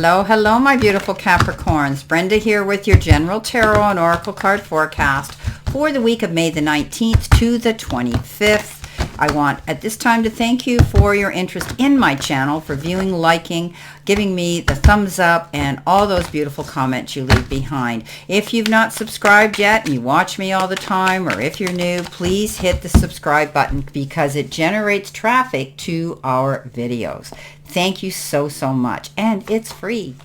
Hello, hello, my beautiful Capricorns. Brenda here with your general tarot and oracle card forecast for the week of May the 19th to the 25th. I want at this time to thank you for your interest in my channel, for viewing, liking, giving me the thumbs up, and all those beautiful comments you leave behind. If you've not subscribed yet and you watch me all the time, or if you're new, please hit the subscribe button because it generates traffic to our videos. Thank you so much. And it's free.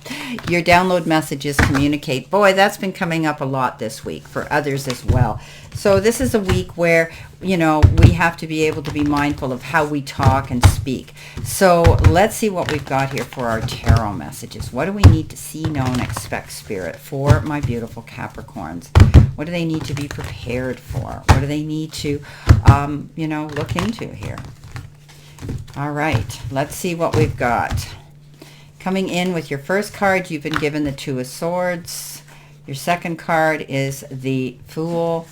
Your download messages communicate. Boy, that's been coming up a lot this week for others as well. So this is a week where, you know, we have to be able to be mindful of how we talk and speak. So let's see what we've got here for our tarot messages. What do we need to see, know, and expect, Spirit, for my beautiful Capricorns? What do they need to be prepared for? What do they need to, you know, look into here? All right, let's see what we've got. Coming in with your first card, you've been given the Two of Swords. Your second card is the Fool.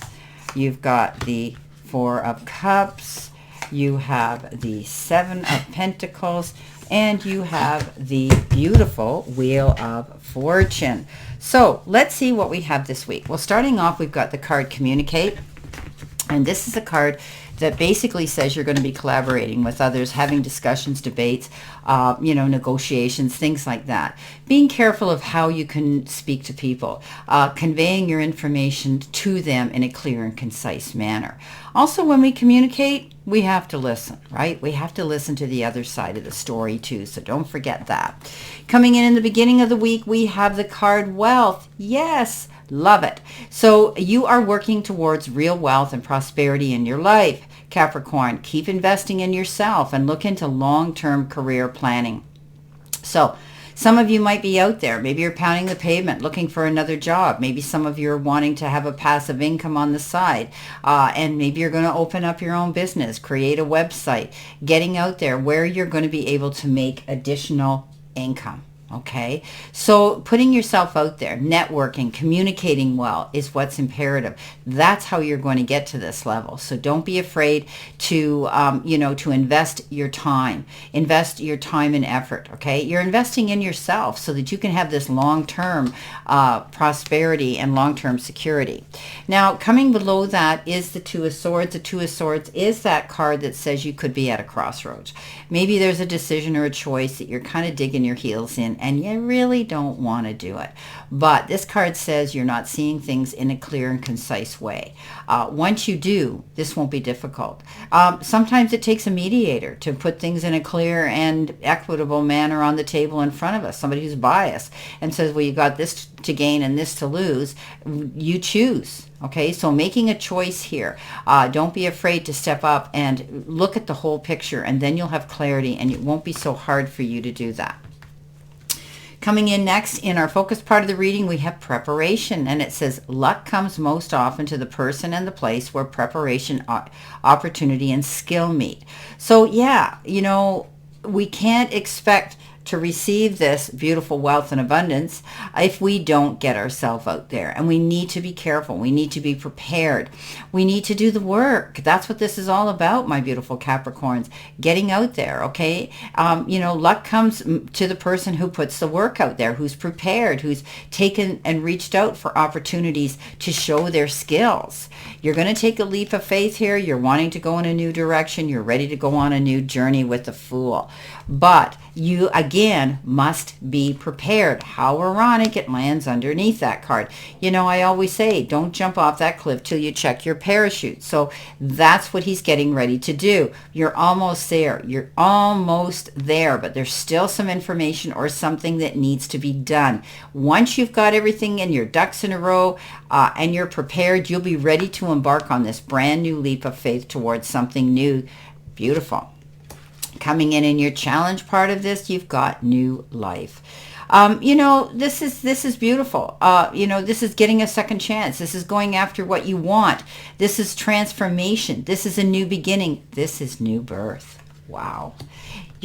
You've got the Four of Cups. You have the Seven of Pentacles. And you have the beautiful Wheel of Fortune. So let's see what we have this week. Well, starting off, we've got the card Communicate. And this is a card that basically says you're going to be collaborating with others, having discussions, debates, you know, negotiations, things like that. Being careful of how you can speak to people, conveying your information to them in a clear and concise manner. Also, when we communicate, we have to listen, right? We have to listen to the other side of the story too, so don't forget that. Coming in the beginning of the week, we have the card Wealth. Yes, love it. So you are working towards real wealth and prosperity in your life. Capricorn, keep investing in yourself and look into long-term career planning. So some of you might be out there. Maybe you're pounding the pavement looking for another job. Maybe some of you are wanting to have a passive income on the side. And maybe you're going to open up your own business, create a website, getting out there where you're going to be able to make additional income. Okay, so putting yourself out there, networking, communicating well is what's imperative. That's how you're going to get to this level. So don't be afraid to, you know, to invest your time and effort. Okay, you're investing in yourself so that you can have this long-term prosperity and long-term security. Now, coming below that is the Two of Swords. The Two of Swords is that card that says you could be at a crossroads. Maybe there's a decision or a choice that you're kind of digging your heels in, and you really don't want to do it. But this card says you're not seeing things in a clear and concise way. Once you do, this won't be difficult. Sometimes it takes a mediator to put things in a clear and equitable manner on the table in front of us, somebody who's biased and says, well, you got this to gain and this to lose. You choose. Okay, so making a choice here. Don't be afraid to step up and look at the whole picture, and then you'll have clarity, and it won't be so hard for you to do that. Coming in next in our focus part of the reading, we have preparation, and it says luck comes most often to the person and the place where preparation, opportunity, and skill meet. So yeah, you know, we can't expect to receive this beautiful wealth and abundance if we don't get ourselves out there. And we need to be careful. We need to be prepared. We need to do the work. That's what this is all about, my beautiful Capricorns. Getting out there, okay? You know, luck comes to the person who puts the work out there, who's prepared, who's taken and reached out for opportunities to show their skills. You're going to take a leap of faith here. You're wanting to go in a new direction. You're ready to go on a new journey with the Fool. But you, again, must be prepared. How ironic, it lands underneath that card. You know, I always say, don't jump off that cliff till you check your parachute. So that's what he's getting ready to do. You're almost there. You're almost there, but there's still some information or something that needs to be done. Once you've got everything in your ducks in a row and you're prepared, you'll be ready to embark on this brand new leap of faith towards something new. Beautiful. Coming in your challenge part of this, you've got new life. You know, this is beautiful. You know, this is getting a second chance. This is going after what you want. This is transformation. This is a new beginning. This is new birth. Wow.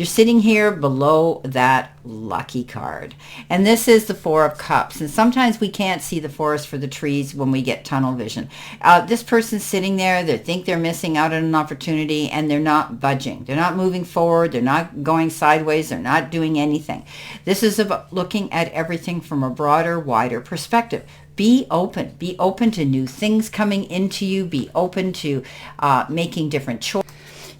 You're sitting here below that lucky card. And this is the Four of Cups. And sometimes we can't see the forest for the trees when we get tunnel vision. This person's sitting there, they think they're missing out on an opportunity, and they're not budging. They're not moving forward. They're not going sideways. They're not doing anything. This is about looking at everything from a broader, wider perspective. Be open. Be open to new things coming into you. Be open to making different choices.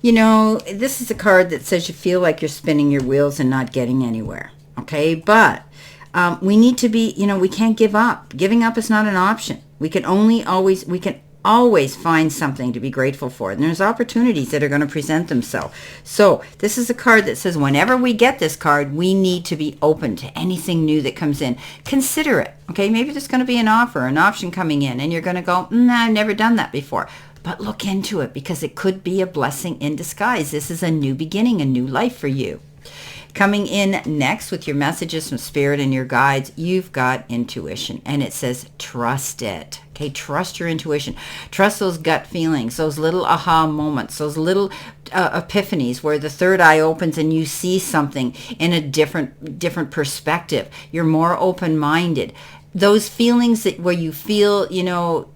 You know, this is a card that says you feel like you're spinning your wheels and not getting anywhere, okay? But we need to be, you know, we can't give up. Giving up is not an option. We can always find something to be grateful for. And there's opportunities that are going to present themselves. So this is a card that says whenever we get this card, we need to be open to anything new that comes in. Consider it, okay? Maybe there's going to be an offer, an option coming in, and you're going to go, nah, I've never done that before. But look into it because it could be a blessing in disguise. This is a new beginning, a new life for you. Coming in next with your messages from Spirit and your guides, you've got intuition. And it says, trust it. Okay, trust your intuition. Trust those gut feelings, those little aha moments, those little epiphanies where the third eye opens and you see something in a different perspective. You're more open-minded. Those feelings where you feel, you know,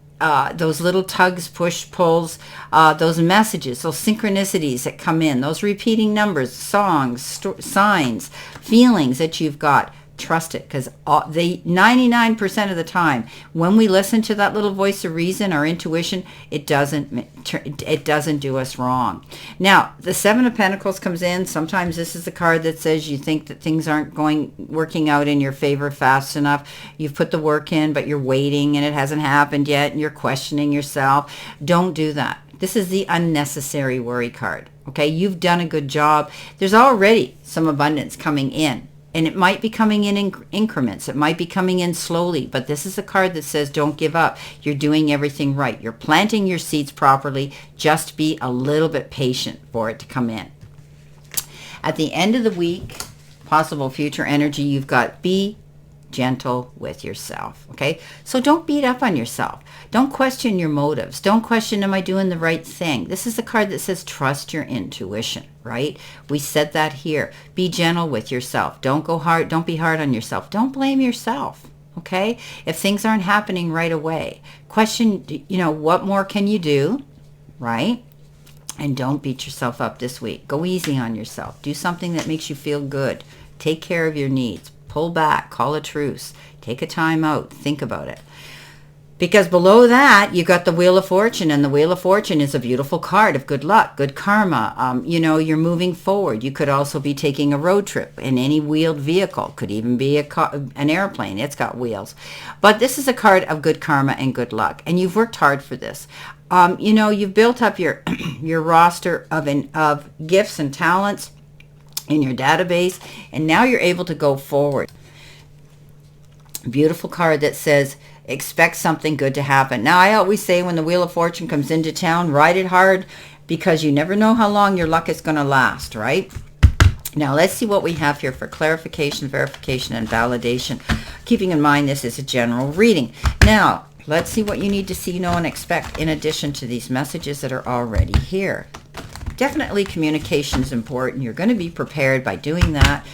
those little tugs, push, pulls, those messages, those synchronicities that come in, those repeating numbers, songs, signs, feelings that you've got. Trust it, because the 99% of the time, when we listen to that little voice of reason, our intuition, it doesn't do us wrong. Now, the Seven of Pentacles comes in. Sometimes this is the card that says you think that things aren't working out in your favor fast enough. You've put the work in, but you're waiting, and it hasn't happened yet, and you're questioning yourself. Don't do that. This is the unnecessary worry card. Okay, you've done a good job. There's already some abundance coming in. And it might be coming in increments. It might be coming in slowly. But this is a card that says don't give up. You're doing everything right. You're planting your seeds properly. Just be a little bit patient for it to come in. At the end of the week, possible future energy, you've got be gentle with yourself. Okay? So don't beat up on yourself. Don't question your motives. Don't question, am I doing the right thing? This is a card that says trust your intuition, right? We said that here. Be gentle with yourself. Don't go hard. Don't be hard on yourself. Don't blame yourself, okay? If things aren't happening right away, question, you know, what more can you do, right? And don't beat yourself up this week. Go easy on yourself. Do something that makes you feel good. Take care of your needs. Pull back. Call a truce. Take a time out. Think about it. Because below that, you got the Wheel of Fortune, and the Wheel of Fortune is a beautiful card of good luck, good karma. You know, you're moving forward. You could also be taking a road trip in any wheeled vehicle. Could even be an airplane. It's got wheels. But this is a card of good karma and good luck, and you've worked hard for this. You know, you've built up your your roster of gifts and talents in your database, and now you're able to go forward. Beautiful card that says expect something good to happen. Now, I always say when the Wheel of Fortune comes into town, ride it hard because you never know how long your luck is going to last, right? Now, let's see what we have here for clarification, verification, and validation. Keeping in mind this is a general reading. Now, let's see what you need to see, know, and expect in addition to these messages that are already here. Definitely communication is important. You're going to be prepared by doing that,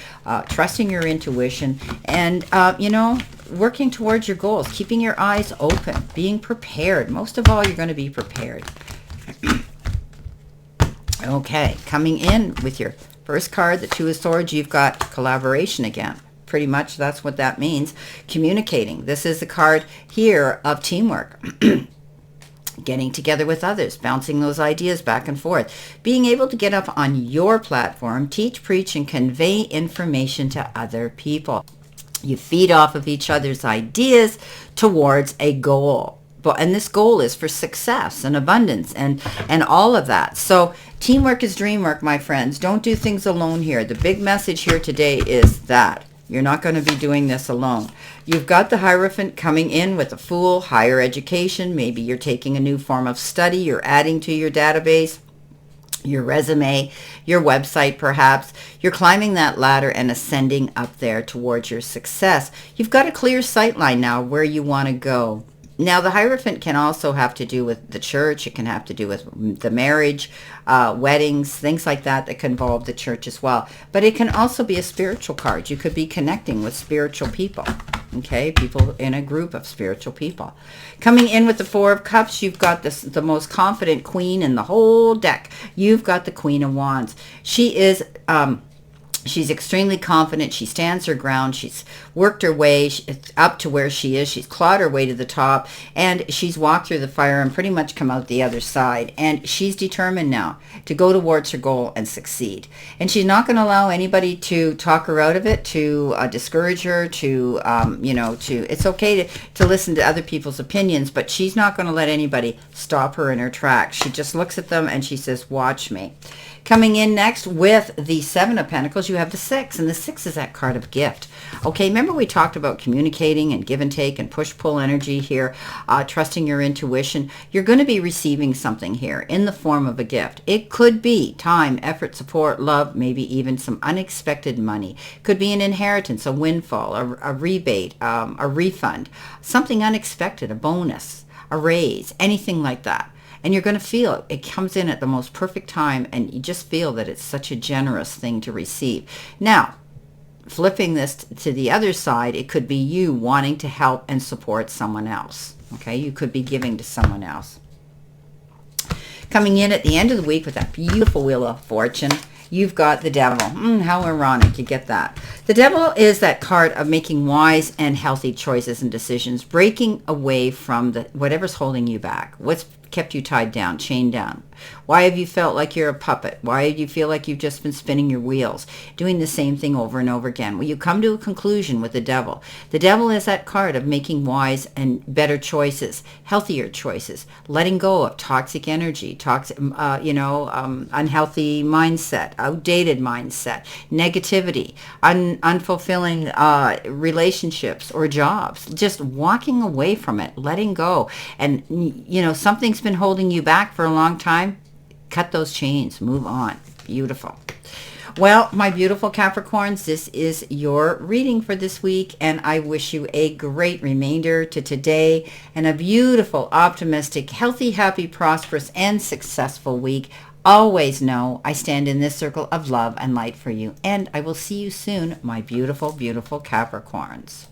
trusting your intuition, and, you know, working towards your goals, keeping your eyes open, being prepared. Most of all, you're going to be prepared. Okay, coming in with your first card, the Two of Swords, you've got collaboration again. Pretty much that's what that means. Communicating. This is the card here of teamwork. Getting together with others, bouncing those ideas back and forth, being able to get up on your platform, teach, preach, and convey information to other people. You feed off of each other's ideas towards a goal. And this goal is for success and abundance and all of that. So teamwork is dream work, my friends. Don't do things alone here. The big message here today is that you're not going to be doing this alone. You've got the Hierophant coming in with a Fool, higher education. Maybe you're taking a new form of study. You're adding to your database, your resume, your website perhaps. You're climbing that ladder and ascending up there towards your success. You've got a clear sight line now where you want to go. Now, the Hierophant can also have to do with the church. It can have to do with the marriage, weddings, things like that can involve the church as well. But it can also be a spiritual card. You could be connecting with spiritual people, okay? People in a group of spiritual people. Coming in with the Four of Cups, you've got the most confident queen in the whole deck. You've got the Queen of Wands. She is... she's extremely confident. She stands her ground. She's worked her way up to where she is. She's clawed her way to the top, and she's walked through the fire and pretty much come out the other side. And she's determined now to go towards her goal and succeed. And she's not going to allow anybody to talk her out of it, to discourage her, it's okay to listen to other people's opinions, but she's not going to let anybody stop her in her tracks. She just looks at them and she says, watch me. Coming in next with the Seven of Pentacles, you have the Six, and the Six is that card of gift. Okay, remember we talked about communicating and give and take and push-pull energy here, trusting your intuition. You're going to be receiving something here in the form of a gift. It could be time, effort, support, love, maybe even some unexpected money. Could be an inheritance, a windfall, a rebate, a refund, something unexpected, a bonus, a raise, anything like that. And you're going to feel it. It comes in at the most perfect time, and you just feel that it's such a generous thing to receive. Now, flipping this to the other side, it could be you wanting to help and support someone else. Okay, you could be giving to someone else. Coming in at the end of the week with that beautiful Wheel of Fortune, you've got the Devil. How ironic, you get that. The Devil is that card of making wise and healthy choices and decisions, breaking away from whatever's holding you back. What's kept you tied down, chained down? Why have you felt like you're a puppet? Why do you feel like you've just been spinning your wheels, doing the same thing over and over again? Well, you come to a conclusion with the Devil. The Devil is that card of making wise and better choices, healthier choices, letting go of toxic energy, unhealthy mindset, outdated mindset, negativity, unfulfilling relationships or jobs, just walking away from it, letting go. And, something's been holding you back for a long time. Cut those chains, move on. Beautiful. Well, my beautiful Capricorns, this is your reading for this week, and I wish you a great remainder to today and a beautiful, optimistic, healthy, happy, prosperous, and successful week. Always know I stand in this circle of love and light for you, and I will see you soon, my beautiful, beautiful Capricorns.